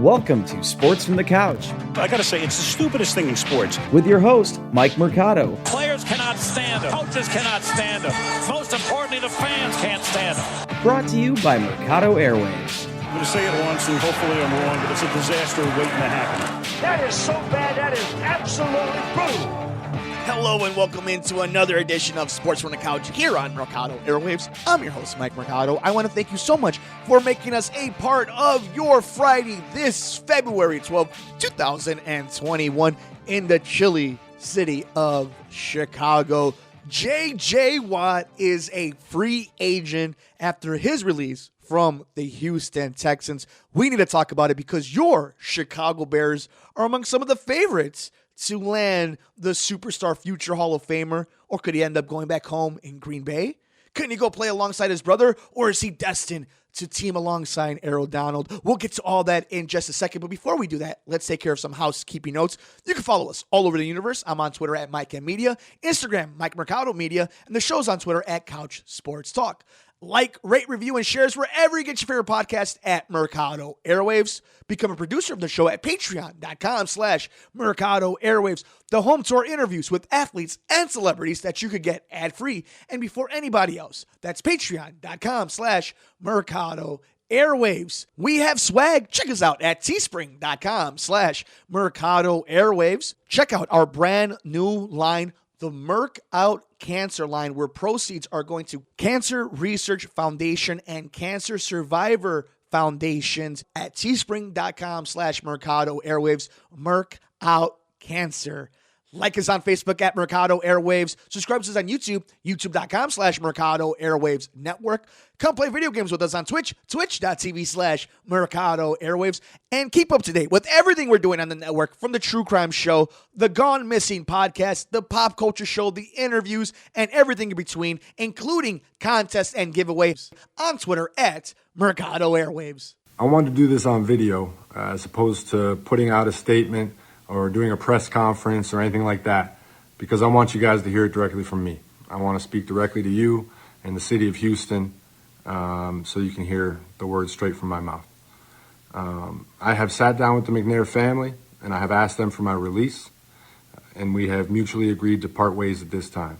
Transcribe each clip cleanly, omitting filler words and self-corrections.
Welcome to Sports from the Couch. I gotta say, it's the stupidest thing in sports. With your host, Mike Mercado. Players cannot stand him. Coaches cannot stand him. Most importantly, the fans can't stand him. Brought to you by Mercado Airwaves. I'm gonna say it once, and hopefully I'm wrong, but it's a disaster waiting to happen. That is so bad, that is absolutely brutal. Hello and welcome into another edition of Sports from the Couch here on Mercado Airwaves. I'm your host, Mike Mercado. I want to thank you so much for making us a part of your Friday this February 12th, 2021 in the chilly city of Chicago. J.J. Watt is a free agent after his release from the Houston Texans. We need to talk about it because your Chicago Bears are among some of the favorites to land the superstar future Hall of Famer, or could he end up going back home in Green Bay? Couldn't he go play alongside his brother, or is he destined to team alongside Aaron Donald? We'll get to all that in just a second, but before we do that, let's take care of some housekeeping notes. You can follow us all over the universe. I'm on Twitter at Mike M Media, Instagram, Mike Mercado Media, and the show's on Twitter at Couch Sports Talk. Like, rate, review, and shares wherever you get your favorite podcast at Mercado Airwaves. Become a producer of the show at patreon.com/Mercado Airwaves. The home tour interviews with athletes and celebrities that you could get ad-free and before anybody else. That's patreon.com/Mercado Airwaves. We have swag. Check us out at teespring.com/Mercado Airwaves. Check out our brand new line, the Merc Out Cancer line, where proceeds are going to Cancer Research Foundation and Cancer Survivor Foundations at teespring.com/Mercado Airwaves. Merc Out Cancer. Like us on Facebook at Mercado Airwaves. Subscribe to us on YouTube, youtube.com/Mercado Airwaves Network. Come play video games with us on Twitch, twitch.tv/Mercado Airwaves. And keep up to date with everything we're doing on the network, from the True Crime Show, the Gone Missing podcast, the Pop Culture Show, the interviews, and everything in between, including contests and giveaways on Twitter at Mercado Airwaves. I wanted to do this on video as opposed to putting out a statement or doing a press conference or anything like that, because I want you guys to hear it directly from me. I want to speak directly to you and the city of Houston, so you can hear the words straight from my mouth. I have sat down with the McNair family and I have asked them for my release, and we have mutually agreed to part ways at this time.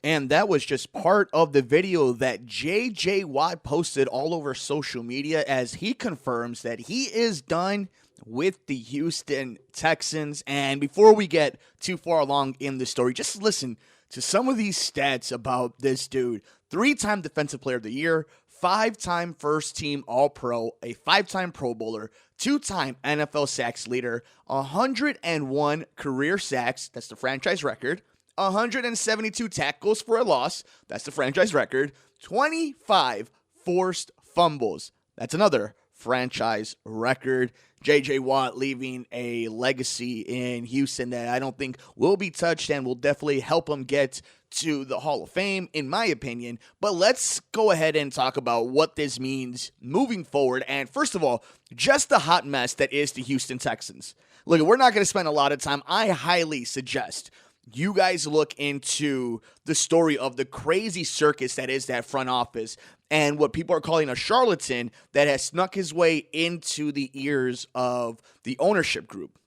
And that was just part of the video that J.J. Watt posted all over social media as he confirms that he is done with the Houston Texans. And before we get too far along in the story, just listen to some of these stats about this dude. 3-time Defensive Player of the Year, 5-time first-team All-Pro, a 5-time Pro Bowler, 2-time NFL sacks leader, 101 career sacks, that's the franchise record, 172 tackles for a loss, that's the franchise record, 25 forced fumbles, that's another franchise record. J.J. Watt leaving a legacy in Houston that I don't think will be touched and will definitely help him get to the Hall of Fame, in my opinion. But let's go ahead and talk about what this means moving forward. And first of all, just the hot mess that is the Houston Texans. Look, we're not going to spend a lot of time. I highly suggest you guys look into the story of the crazy circus that is that front office and what people are calling a charlatan that has snuck his way into the ears of the ownership group.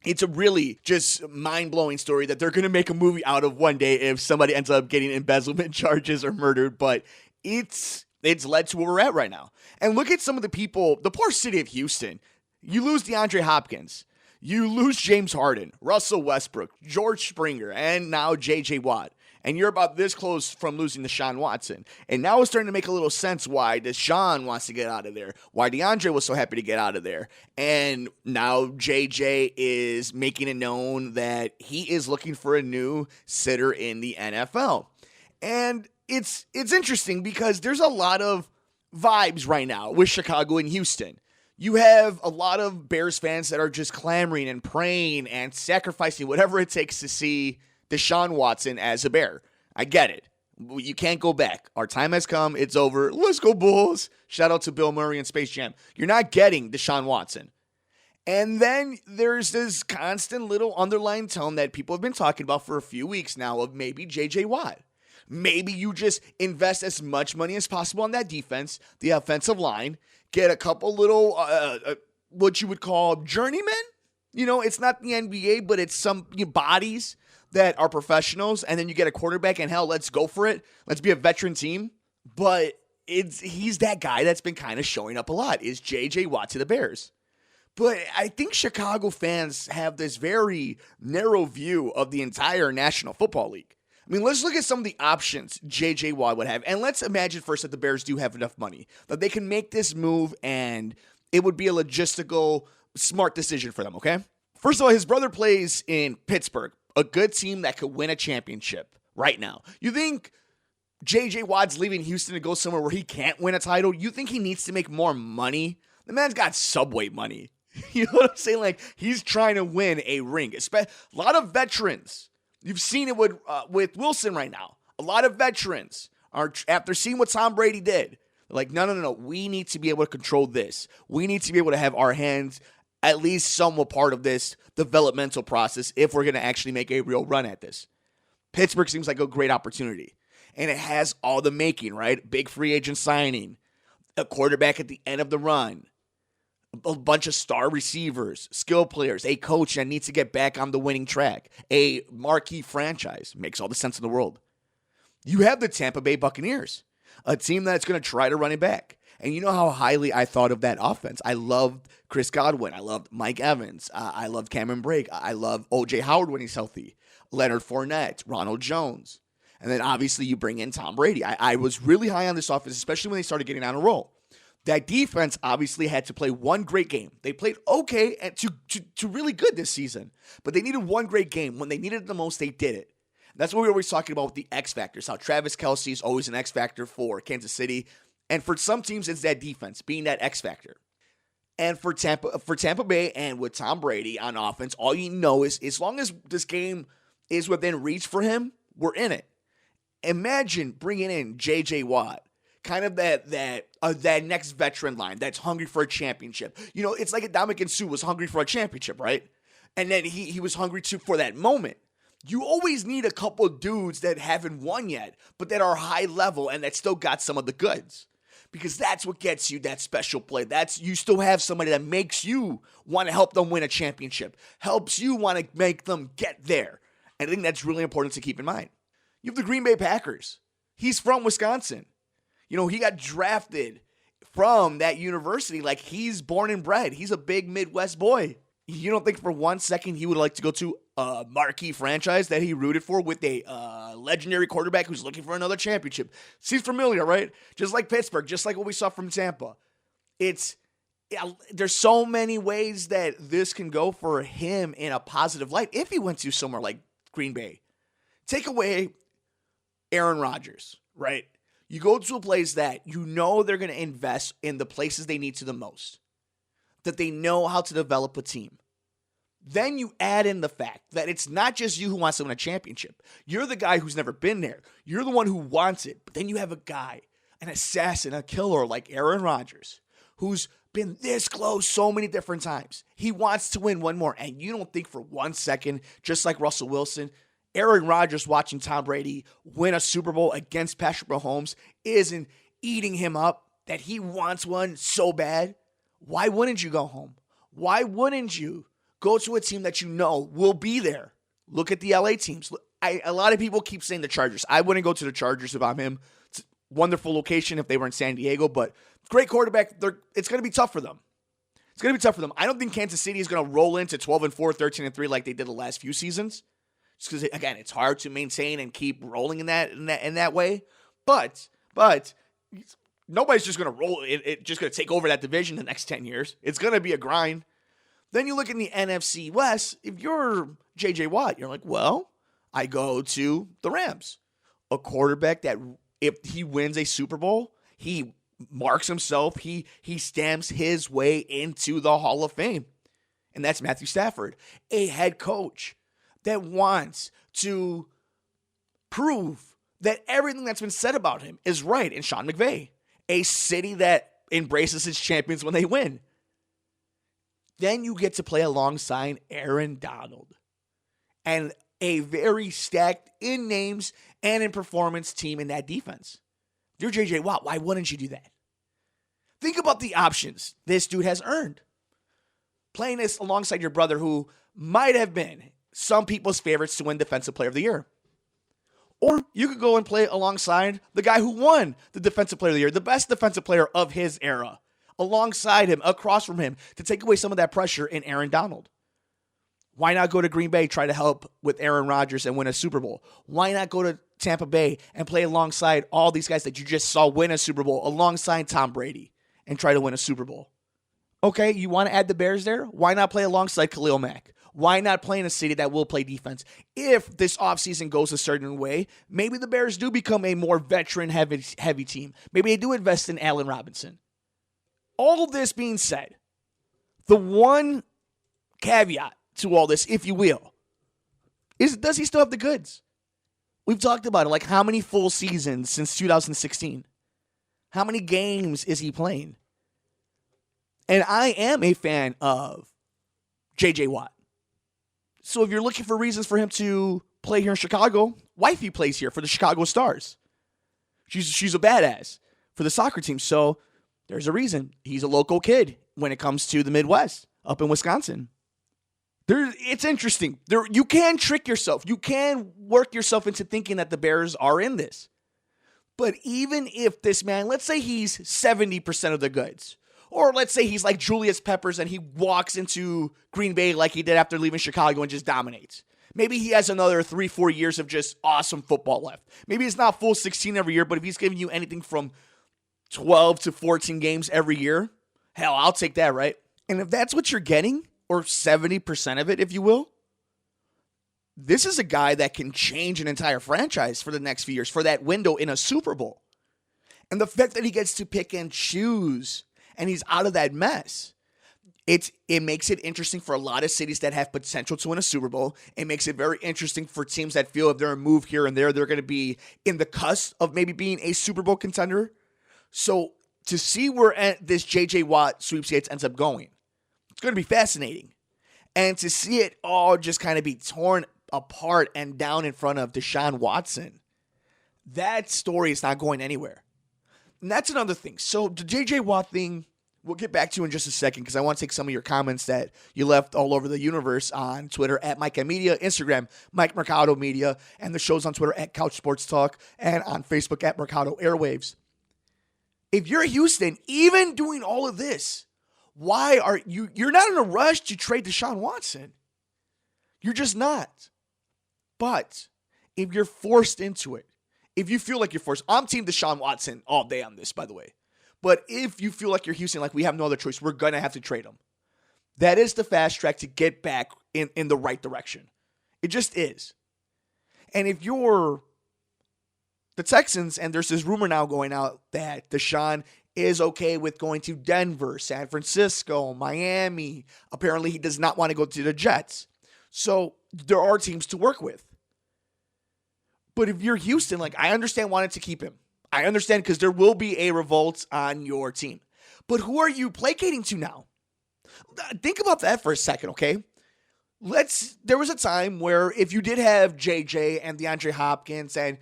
It's a really just mind-blowing story that they're going to make a movie out of one day if somebody ends up getting embezzlement charges or murdered, but it's led to where we're at right now. And look at some of the people, the poor city of Houston. You lose DeAndre Hopkins. You lose James Harden, Russell Westbrook, George Springer, and now J.J. Watt. And you're about this close from losing Deshaun Watson. And now it's starting to make a little sense why Deshaun wants to get out of there, why DeAndre was so happy to get out of there. And now J.J. is making it known that he is looking for a new sitter in the NFL. And it's interesting because there's a lot of vibes right now with Chicago and Houston. You have a lot of Bears fans that are just clamoring and praying and sacrificing whatever it takes to see Deshaun Watson as a Bear. I get it. You can't go back. Our time has come. It's over. Let's go Bulls. Shout out to Bill Murray and Space Jam. You're not getting Deshaun Watson. And then there's this constant little underlying tone that people have been talking about for a few weeks now of maybe J.J. Watt. Maybe you just invest as much money as possible on that defense, the offensive line, get a couple little what you would call journeymen. It's not the NBA, but it's some bodies that are professionals, and then you get a quarterback, and hell, let's go for it. Let's be a veteran team. But he's that guy that's been kind of showing up a lot, is J.J. Watt to the Bears. But I think Chicago fans have this very narrow view of the entire National Football League. I mean, let's look at some of the options J.J. Watt would have. And let's imagine first that the Bears do have enough money that they can make this move and it would be a logistical, smart decision for them, okay? First of all, his brother plays in Pittsburgh, a good team that could win a championship right now. You think J.J. Watt's leaving Houston to go somewhere where he can't win a title? You think he needs to make more money? The man's got Subway money. You know what I'm saying? Like, he's trying to win a ring. A lot of veterans. You've seen it with Wilson right now. A lot of veterans are, after seeing what Tom Brady did, they're like, no. We need to be able to control this. We need to be able to have our hands at least somewhat part of this developmental process if we're going to actually make a real run at this. Pittsburgh seems like a great opportunity. And it has all the making, right? Big free agent signing, a quarterback at the end of the run, a bunch of star receivers, skill players, a coach that needs to get back on the winning track, a marquee franchise. Makes all the sense in the world. You have the Tampa Bay Buccaneers, a team that's going to try to run it back. And you know how highly I thought of that offense. I loved Chris Godwin. I loved Mike Evans. I loved Cameron Brake. I love O.J. Howard when he's healthy. Leonard Fournette, Ronald Jones. And then obviously you bring in Tom Brady. I was really high on this offense, especially when they started getting on a roll. That defense obviously had to play one great game. They played okay and to really good this season, but they needed one great game. When they needed it the most, they did it. That's what we're always talking about with the X factors, how Travis Kelce is always an X factor for Kansas City. And for some teams, it's that defense being that X factor. And for Tampa Bay and with Tom Brady on offense, all you know is as long as this game is within reach for him, we're in it. Imagine bringing in J.J. Watt. Kind of that next veteran line that's hungry for a championship. It's like Ndamukong Suh was hungry for a championship, right? And then he was hungry too for that moment. You always need a couple of dudes that haven't won yet, but that are high level and that still got some of the goods. Because that's what gets you that special play. You still have somebody that makes you want to help them win a championship, helps you want to make them get there. And I think that's really important to keep in mind. You have the Green Bay Packers. He's from Wisconsin. He got drafted from that university like he's born and bred. He's a big Midwest boy. You don't think for one second he would like to go to a marquee franchise that he rooted for with a legendary quarterback who's looking for another championship? Seems familiar, right? Just like Pittsburgh, just like what we saw from Tampa. There's so many ways that this can go for him in a positive light if he went to somewhere like Green Bay. Take away Aaron Rodgers, right? You go to a place that you know they're going to invest in the places they need to the most, that they know how to develop a team. Then you add in the fact that it's not just you who wants to win a championship. You're the guy who's never been there. You're the one who wants it. But then you have a guy, an assassin, a killer like Aaron Rodgers, who's been this close so many different times. He wants to win one more. And you don't think for 1 second, just like Russell Wilson, Aaron Rodgers watching Tom Brady win a Super Bowl against Patrick Mahomes isn't eating him up, that he wants one so bad. Why wouldn't you go home? Why wouldn't you go to a team that you know will be there? Look at the LA teams. A lot of people keep saying the Chargers. I wouldn't go to the Chargers if I'm him. It's a wonderful location if they were in San Diego, but great quarterback. It's going to be tough for them. It's going to be tough for them. I don't think Kansas City is going to roll into 12-4, 13-3 like they did the last few seasons. Just because, again, it's hard to maintain and keep rolling in that way. But nobody's just going to roll it. Just going to take over that division the next 10 years. It's going to be a grind. Then you look in the NFC West. If you're J.J. Watt, you're like, well, I go to the Rams. A quarterback that if he wins a Super Bowl, he marks himself. He stamps his way into the Hall of Fame. And that's Matthew Stafford, a head coach that wants to prove that everything that's been said about him is right. And Sean McVay, a city that embraces its champions when they win. Then you get to play alongside Aaron Donald and a very stacked in names and in performance team in that defense. If you're J.J. Watt, why wouldn't you do that? Think about the options this dude has earned. playing this alongside your brother who might have been some people's favorites to win Defensive Player of the Year. Or you could go and play alongside the guy who won the Defensive Player of the Year, the best defensive player of his era, alongside him, across from him, to take away some of that pressure in Aaron Donald. Why not go to Green Bay, try to help with Aaron Rodgers and win a Super Bowl? Why not go to Tampa Bay and play alongside all these guys that you just saw win a Super Bowl, alongside Tom Brady, and try to win a Super Bowl? Okay, you want to add the Bears there? Why not play alongside Khalil Mack? Why not play in a city that will play defense? If this offseason goes a certain way, maybe the Bears do become a more veteran-heavy team. Maybe they do invest in Allen Robinson. All this being said, the one caveat to all this, if you will, is does he still have the goods? We've talked about it, like how many full seasons since 2016? How many games is he playing? And I am a fan of J.J. Watt. So if you're looking for reasons for him to play here in Chicago, wifey plays here for the Chicago Stars. She's a badass for the soccer team. So there's a reason. He's a local kid when it comes to the Midwest, up in Wisconsin. It's interesting. You can trick yourself. You can work yourself into thinking that the Bears are in this. But even if this man, let's say he's 70% of the goods, or let's say he's like Julius Peppers and he walks into Green Bay like he did after leaving Chicago and just dominates. Maybe he has another 3-4 years of just awesome football left. Maybe it's not full 16 every year, but if he's giving you anything from 12 to 14 games every year, hell, I'll take that, right? And if that's what you're getting, or 70% of it, if you will, this is a guy that can change an entire franchise for the next few years, for that window in a Super Bowl. And the fact that he gets to pick and choose, and he's out of that mess, it makes it interesting for a lot of cities that have potential to win a Super Bowl. It makes it very interesting for teams that feel if they're a move here and there, they're going to be in the cusp of maybe being a Super Bowl contender. So to see where this J.J. Watt sweepstakes ends up going, it's going to be fascinating. And to see it all just kind of be torn apart and down in front of Deshaun Watson, that story is not going anywhere. And that's another thing. So the J.J. Watt thing, we'll get back to in just a second because I want to take some of your comments that you left all over the universe on Twitter at Mike M Media, Instagram, Mike Mercado Media, and the shows on Twitter at Couch Sports Talk, and on Facebook at Mercado Airwaves. If you're Houston, even doing all of this, why are you're not in a rush to trade Deshaun Watson. You're just not. But if you're forced into it, if you feel like you're forced, I'm team Deshaun Watson all day on this, by the way. But if you feel like you're Houston, like we have no other choice, we're going to have to trade him. That is the fast track to get back in the right direction. It just is. And if you're the Texans, and there's this rumor now going out that Deshaun is okay with going to Denver, San Francisco, Miami. Apparently, he does not want to go to the Jets. So there are teams to work with. But if you're Houston, like I understand wanting to keep him. I understand because there will be a revolt on your team. But who are you placating to now? Think about that for a second, okay? There was a time where if you did have JJ and DeAndre Hopkins and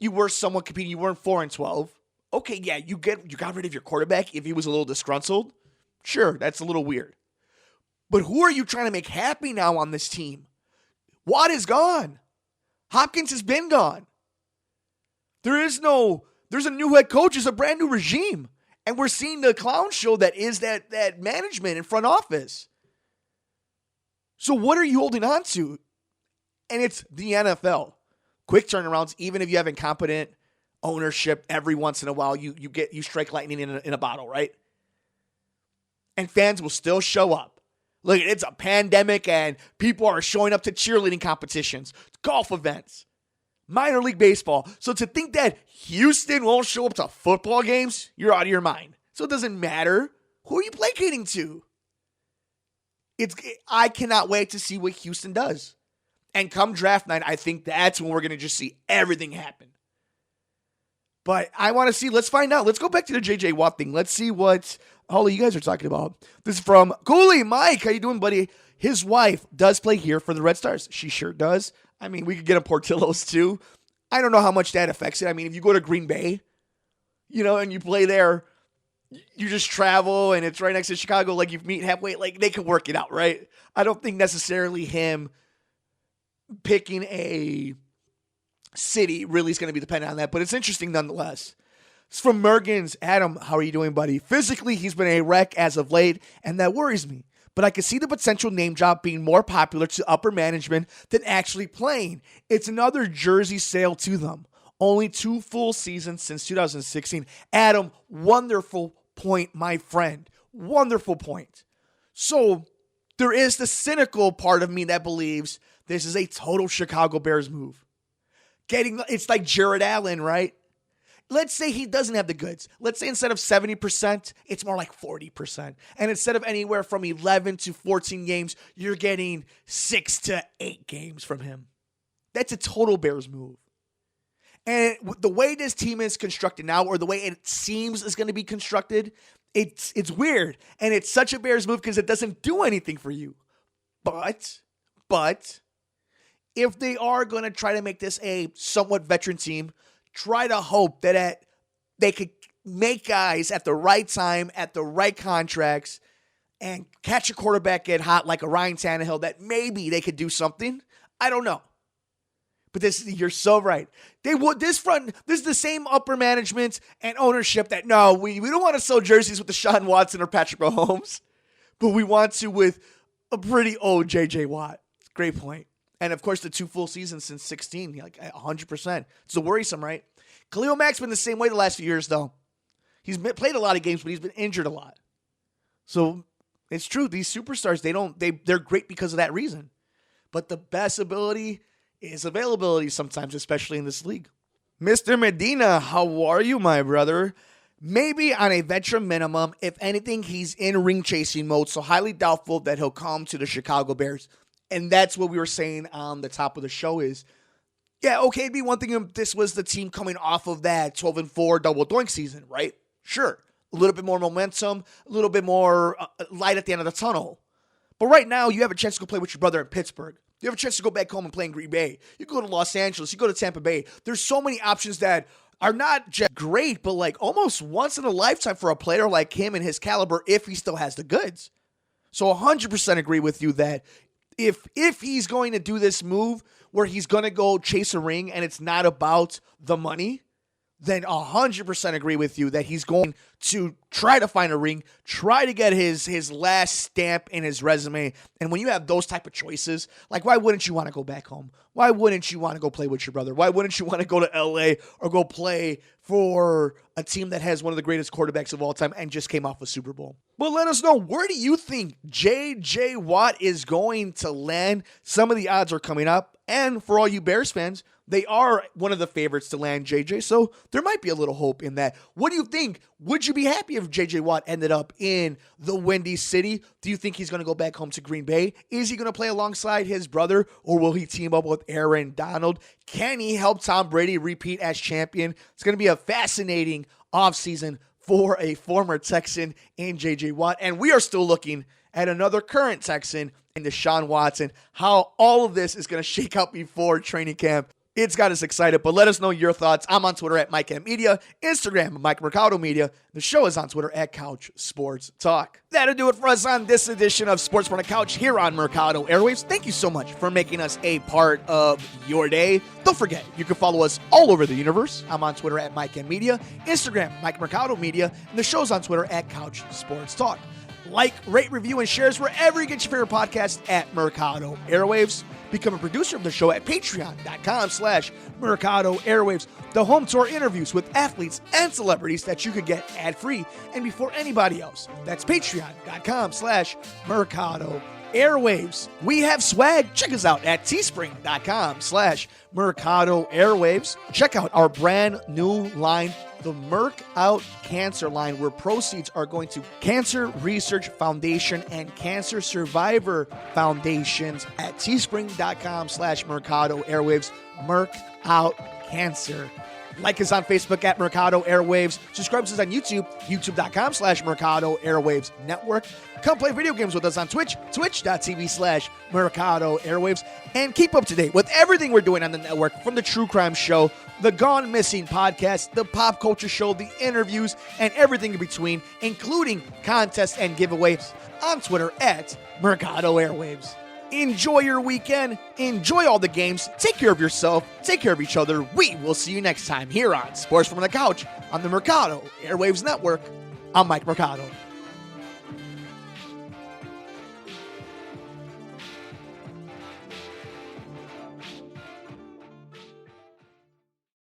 you were somewhat competing, you weren't 4-12. Okay, yeah, you got rid of your quarterback if he was a little disgruntled. Sure, that's a little weird. But who are you trying to make happy now on this team? Watt is gone. Hopkins has been gone. There's a new head coach, it's a brand new regime. And we're seeing the clown show that is that management in front office. So what are you holding on to? And it's the NFL. Quick turnarounds, even if you have incompetent ownership, every once in a while you strike lightning in a bottle, right? And fans will still show up. Look, it's a pandemic and people are showing up to cheerleading competitions, golf events, minor league baseball. So to think that Houston won't show up to football games, you're out of your mind. So it doesn't matter. Who are you placating to? I cannot wait to see what Houston does. And come draft night, I think that's when we're going to just see everything happen. But I want to see, let's find out. Let's go back to the J.J. Watt thing. Let's see what all of you guys are talking about. This is from Cooley. Mike, how you doing, buddy? His wife does play here for the Red Stars. She sure does. I mean, we could get a Portillo's too. I don't know how much that affects it. I mean, if you go to Green Bay, and you play there, you just travel and it's right next to Chicago, like you meet halfway, like they could work it out, right? I don't think necessarily him picking a city really is going to be dependent on that, but it's interesting nonetheless. It's from Mergens. Adam, how are you doing, buddy? Physically, he's been a wreck as of late, and that worries me. But I can see the potential name drop being more popular to upper management than actually playing. It's another jersey sale to them. Only 2 full seasons since 2016. Adam, wonderful point, my friend. Wonderful point. So there is the cynical part of me that believes this is a total Chicago Bears move. It's like Jared Allen, right? Let's say he doesn't have the goods. Let's say instead of 70%, it's more like 40%. And instead of anywhere from 11 to 14 games, you're getting 6 to 8 games from him. That's a total Bears move. And the way this team is constructed now, or the way it seems is going to be constructed, it's weird. And it's such a Bears move because it doesn't do anything for you. But if they are going to try to make this a somewhat veteran team, try to hope that they could make guys at the right time, at the right contracts, and catch a quarterback get hot like a Ryan Tannehill that maybe they could do something. I don't know. But you're so right. This is the same upper management and ownership that, no, we don't want to sell jerseys with Deshaun Watson or Patrick Mahomes, but we want to with a pretty old J.J. Watt. Great point. And, of course, the 2 full seasons since 16, like 100%. It's worrisome, right? Khalil Mack's been the same way the last few years, though. He's played a lot of games, but he's been injured a lot. So it's true. These superstars, they're great because of that reason. But the best ability is availability sometimes, especially in this league. Mr. Medina, how are you, my brother? Maybe on a veteran minimum. If anything, he's in ring chasing mode, so highly doubtful that he'll come to the Chicago Bears. And that's what we were saying on the top of the show is, yeah, okay, it'd be one thing if this was the team coming off of that 12-4 double doink season, right? Sure. A little bit more momentum, a little bit more light at the end of the tunnel. But right now, you have a chance to go play with your brother in Pittsburgh. You have a chance to go back home and play in Green Bay. You go to Los Angeles. You go to Tampa Bay. There's so many options that are not just great, but like almost once in a lifetime for a player like him and his caliber if he still has the goods. So 100% agree with you that if he's going to do this move where he's going to go chase a ring and it's not about the money, then 100% agree with you that he's going to try to find a ring, try to get his last stamp in his resume. And when you have those type of choices, like why wouldn't you want to go back home? Why wouldn't you want to go play with your brother? Why wouldn't you want to go to LA or go play for a team that has one of the greatest quarterbacks of all time and just came off a Super Bowl? But let us know, where do you think J.J. Watt is going to land? Some of the odds are coming up. And for all you Bears fans, they are one of the favorites to land J.J., so there might be a little hope in that. What do you think? Would you be happy if J.J. Watt ended up in the Windy City? Do you think he's going to go back home to Green Bay? Is he going to play alongside his brother, or will he team up with Aaron Donald? Can he help Tom Brady repeat as champion? It's going to be a fascinating offseason for a former Texan in J.J. Watt, and we are still looking at another current Texan in Deshaun Watson, how all of this is going to shake out before training camp. It's got us excited, but let us know your thoughts. I'm on Twitter at Mike M Media, Instagram, Mike Mercado Media. The show is on Twitter at Couch Sports Talk. That'll do it for us on this edition of Sports from the Couch here on Mercado Airwaves. Thank you so much for making us a part of your day. Don't forget, you can follow us all over the universe. I'm on Twitter at Mike M Media, Instagram, Mike Mercado Media, and the show's on Twitter at Couch Sports Talk. Like, rate, review, and shares wherever you get your favorite podcast at Mercado Airwaves. Become a producer of the show at patreon.com/Mercado Airwaves. The home tour interviews with athletes and celebrities that you could get ad-free and before anybody else. That's patreon.com/Mercado Airwaves. We have swag. Check us out at teespring.com/Mercado Airwaves. Check out our brand new line, the Merc Out Cancer line, where proceeds are going to Cancer Research Foundation and Cancer Survivor Foundations at teespring.com/Mercado Airwaves. Merc Out Cancer. Like us on Facebook at Mercado Airwaves. Subscribe to us on YouTube, youtube.com/Mercado Airwaves Network. Come play video games with us on Twitch, twitch.tv/Mercado Airwaves. And keep up to date with everything we're doing on the network, from the True Crime Show, the Gone Missing podcast, the Pop Culture Show, the interviews, and everything in between, including contests and giveaways on Twitter at Mercado Airwaves. Enjoy your weekend. Enjoy all the games. Take care of yourself. Take care of each other. We will see you next time here on Sports from the Couch on the Mercado Airwaves Network. I'm Mike Mercado.